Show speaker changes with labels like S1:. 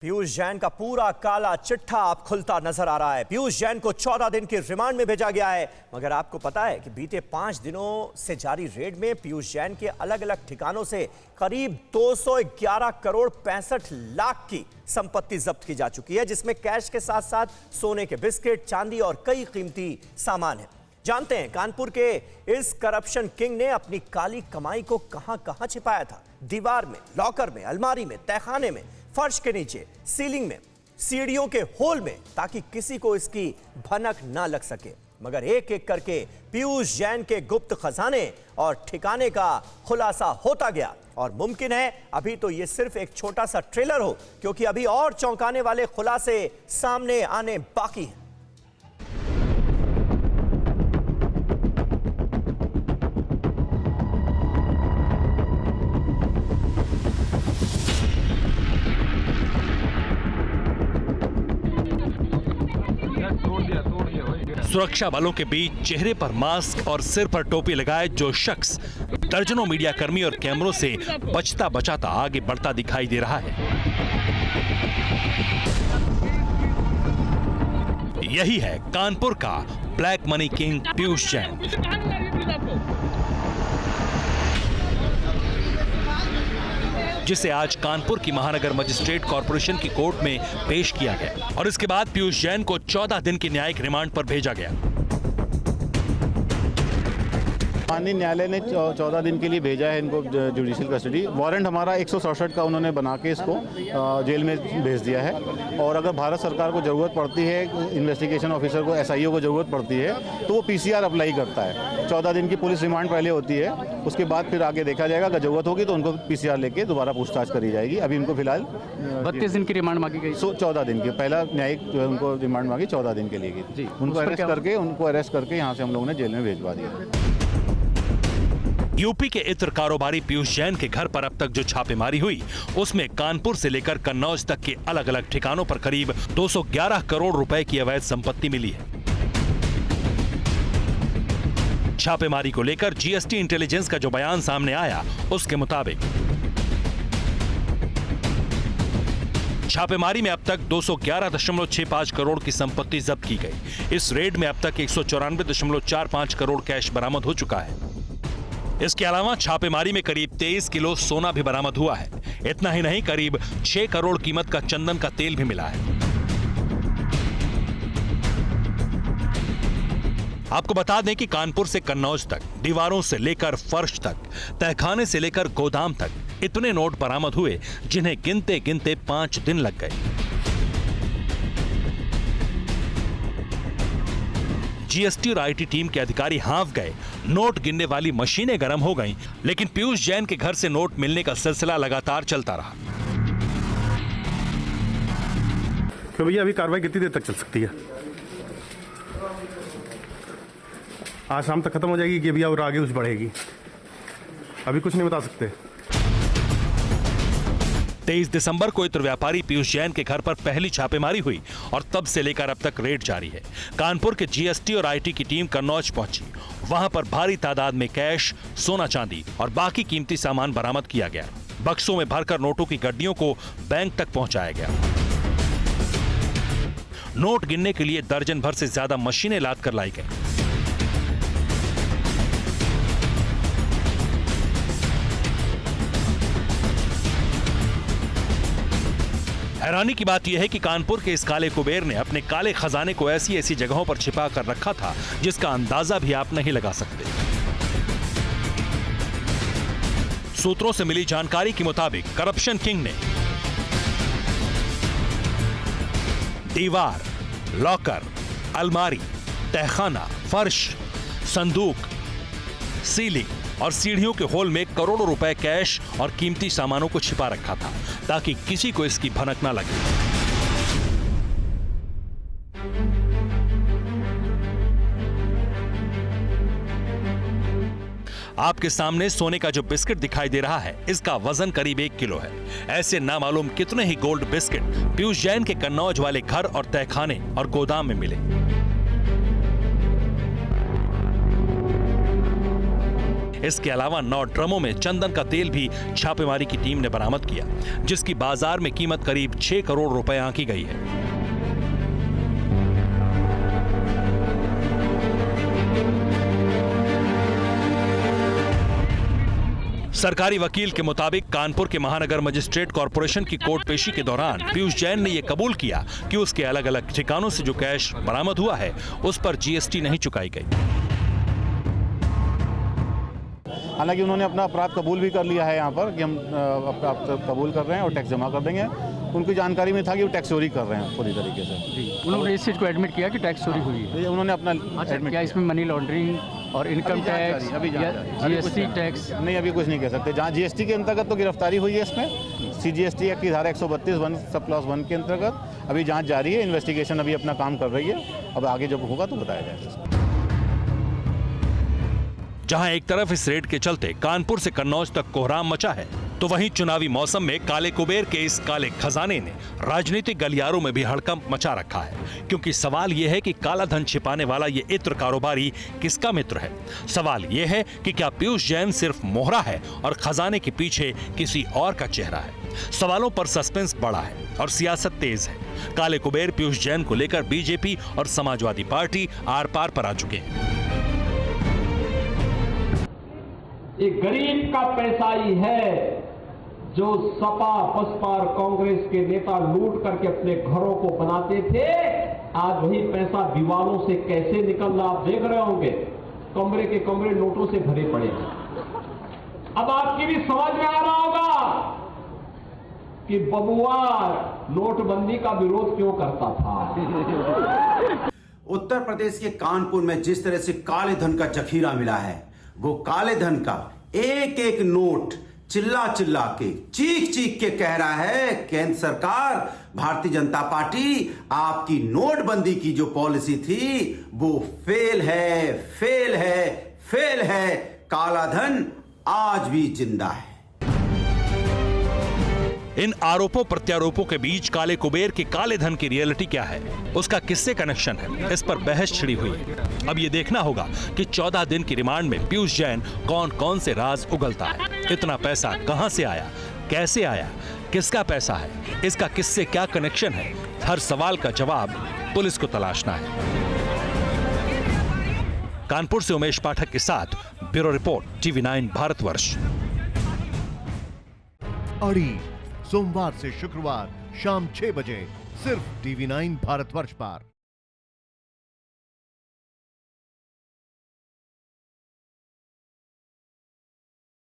S1: पीयूष जैन का पूरा काला चिट्ठा अब खुलता नजर आ रहा है। पीयूष जैन को 14 दिन के रिमांड में भेजा गया है। मगर आपको पता है कि बीते 5 दिनों से जारी रेड में पीयूष जैन के अलग अलग ठिकानों से करीब 211 करोड़ 65 लाख की संपत्ति जब्त की जा चुकी है, जिसमें कैश के साथ साथ सोने के बिस्किट, चांदी और कई कीमती सामान है। जानते हैं कानपुर के इस करप्शन किंग ने अपनी काली कमाई को कहां छिपाया था। दीवार में, लॉकर में, अलमारी में, तहखाने में, फर्श के नीचे, सीलिंग में, सीढ़ियों के होल में, ताकि किसी को इसकी भनक ना लग सके। मगर एक एक करके पीयूष जैन के गुप्त खजाने और ठिकाने का खुलासा होता गया। और मुमकिन है अभी तो ये सिर्फ एक छोटा सा ट्रेलर हो, क्योंकि अभी और चौंकाने वाले खुलासे सामने आने बाकी हैं।
S2: सुरक्षा बलों के बीच चेहरे पर मास्क और सिर पर टोपी लगाए जो शख्स दर्जनों मीडिया कर्मी और कैमरों से बचता बचाता आगे बढ़ता दिखाई दे रहा है, यही है कानपुर का black money king Piyush Jain. जिसे आज कानपुर की महानगर मजिस्ट्रेट कॉर्पोरेशन की कोर्ट में पेश किया गया और इसके बाद पीयूष जैन को 14 दिन की न्यायिक रिमांड पर भेजा गया।
S3: माननीय न्यायालय ने 14 दिन के लिए भेजा है इनको जुडिशियल कस्टडी। वारंट हमारा 167 का उन्होंने बना के इसको जेल में भेज दिया है। और अगर भारत सरकार को ज़रूरत पड़ती है, इन्वेस्टिगेशन ऑफिसर को, एसआईओ को ज़रूरत पड़ती है, तो वो पीसीआर अप्लाई करता है। 14 दिन की पुलिस रिमांड पहले होती है, उसके बाद फिर आगे देखा जाएगा। अगर जरूरत होगी तो उनको पीसीआर लेके दोबारा पूछताछ करी जाएगी। अभी इनको फिलहाल
S4: 32 दिन की रिमांड मांगी गई।
S3: 14 दिन की पहला न्यायिक जो है उनको रिमांड मांगी 14 दिन के लिए की। उनको अरेस्ट करके यहाँ से हम लोगों ने जेल में भेजवा दिया।
S2: यूपी के इत्र कारोबारी पीयूष जैन के घर पर अब तक जो छापेमारी हुई, उसमें कानपुर से लेकर कन्नौज तक के अलग अलग ठिकानों पर करीब 211 करोड़ रुपए की अवैध संपत्ति मिली है। छापेमारी को लेकर जीएसटी इंटेलिजेंस का जो बयान सामने आया, उसके मुताबिक छापेमारी में अब तक 211.65 करोड़ की संपत्ति जब्त की गई। इस रेड में अब तक 194.45 करोड़ कैश बरामद हो चुका है। इसके अलावा छापेमारी में करीब 23 किलो सोना भी बरामद हुआ है। इतना ही नहीं, करीब 6 करोड़ कीमत का चंदन का तेल भी मिला है। आपको बता दें कि कानपुर से कन्नौज तक, दीवारों से लेकर फर्श तक, तहखाने से लेकर गोदाम तक इतने नोट बरामद हुए जिन्हें गिनते गिनते 5 दिन लग गए। जीएसटी और आईटी टीम के अधिकारी हाँफ गए, नोट गिनने वाली मशीनें गर्म हो गईं, लेकिन पीयूष जैन के घर से नोट मिलने का सिलसिला लगातार चलता रहा।
S5: तो भैया अभी कार्रवाई कितनी देर तक चल सकती है? आज शाम तक खत्म हो जाएगी कि भैया और आगे कुछ बढ़ेगी? अभी कुछ नहीं बता सकते।
S2: 23 दिसंबर को इत्र व्यापारी पीयूष जैन के घर पर पहली छापेमारी हुई और तब से लेकर अब तक रेड जारी है। कानपुर के जीएसटी और आईटी की टीम कन्नौज पहुंची। वहां पर भारी तादाद में कैश, सोना चांदी और बाकी कीमती सामान बरामद किया गया। बक्सों में भरकर नोटों की गड्डियों को बैंक तक पहुंचाया गया। नोट गिनने के लिए दर्जन भर से ज्यादा मशीनें लाद कर लाई गई। हैरानी की बात यह है कि कानपुर के इस काले कुबेर ने अपने काले खजाने को ऐसी ऐसी जगहों पर छिपा कर रखा था जिसका अंदाजा भी आप नहीं लगा सकते। सूत्रों से मिली जानकारी के मुताबिक करप्शन किंग ने दीवार, लॉकर, अलमारी, तहखाना, फर्श, संदूक, सीलिंग और सीढ़ियों के होल में करोड़ों रुपए कैश और कीमती सामानों को छिपा रखा था, ताकि किसी को इसकी भनक ना लगे। आपके सामने सोने का जो बिस्किट दिखाई दे रहा है, इसका वजन करीब 1 किलो है। ऐसे नामालूम कितने ही गोल्ड बिस्किट पीयूष जैन के कन्नौज वाले घर और तहखाने और गोदाम में मिले। इसके अलावा 9 ड्रमों में चंदन का तेल भी छापेमारी की टीम ने बरामद किया, जिसकी बाजार में कीमत करीब 6 करोड़ रुपए आंकी गई है। सरकारी वकील के मुताबिक कानपुर के महानगर मजिस्ट्रेट कॉरपोरेशन की कोर्ट पेशी के दौरान पीयूष जैन ने यह कबूल किया कि उसके अलग अलग ठिकानों से जो कैश बरामद हुआ है उस पर जीएसटी नहीं चुकाई गई।
S3: हालांकि उन्होंने अपना अपराध कबूल भी कर लिया है यहाँ पर कि हम अपराध कबूल कर रहे हैं और टैक्स जमा कर देंगे। उनकी जानकारी में था कि वो टैक्स चोरी कर रहे हैं पूरी तरीके से।
S4: जी, उन्होंने इस चीज़ को एडमिट किया कि टैक्स चोरी हुई है।
S3: उन्होंने अपना
S4: एडमिट किया। इसमें मनी लॉन्ड्रिंग और इनकम टैक्स या जीएसटी टैक्स
S3: नहीं, अभी कुछ नहीं कह सकते। जहाँ जीएसटी के अंतर्गत तो गिरफ्तारी हुई है इसमें, सीजीएसटी एक्ट की धारा 132 सब क्लॉज 1 के अंतर्गत अभी जाँच जारी है। इन्वेस्टिगेशन अभी अपना काम कर रही है। अब आगे जब होगा तो बताया जाएगा।
S2: जहां एक तरफ इस रेड के चलते कानपुर से कन्नौज तक कोहराम मचा है, तो वहीं चुनावी मौसम में काले कुबेर के इस काले खजाने ने राजनीतिक गलियारों में भी हड़कंप मचा रखा है। क्योंकि सवाल यह है कि काला धन छिपाने वाला ये इत्र कारोबारी किसका मित्र है। सवाल यह है कि क्या पीयूष जैन सिर्फ मोहरा है और खजाने के पीछे किसी और का चेहरा है। सवालों पर सस्पेंस बड़ा है और सियासत तेज है। काले कुबेर पीयूष जैन को लेकर बीजेपी और समाजवादी पार्टी आर पार पर आ चुके हैं।
S6: ये गरीब का पैसा ही है जो सपा बसपा और कांग्रेस के नेता लूट करके अपने घरों को बनाते थे। आज वही पैसा दीवारों से कैसे निकल रहा आप देख रहे होंगे। कमरे के कमरे नोटों से भरे पड़े हैं। अब आपकी भी समझ में आ रहा होगा कि बबुआ नोटबंदी का विरोध क्यों करता था।
S7: उत्तर प्रदेश के कानपुर में जिस तरह से काले धन का जखीरा मिला है, वो काले धन का एक एक नोट चिल्ला चिल्ला के चीख चीख के कह रहा है केंद्र सरकार, भारतीय जनता पार्टी, आपकी नोटबंदी की जो पॉलिसी थी वो फेल है, फेल है, फेल है। काला धन आज भी जिंदा है।
S2: इन आरोपों प्रत्यारोपों के बीच काले कुबेर के काले धन की रियलिटी क्या है, उसका किससे कनेक्शन है, इस पर बहस छिड़ी हुई है। अब ये देखना होगा कि 14 दिन की रिमांड में पीयूष जैन कौन कौन से राज उगलता है। इतना पैसा कहां से आया, कैसे आया, किसका पैसा है, इसका किससे क्या कनेक्शन है, हर सवाल का जवाब पुलिस को तलाशना है। कानपुर से उमेश पाठक के साथ ब्यूरो रिपोर्ट, TV9 भारतवर्ष।
S8: अड़ी सोमवार से शुक्रवार शाम 6 बजे सिर्फ TV9 भारतवर्ष पर।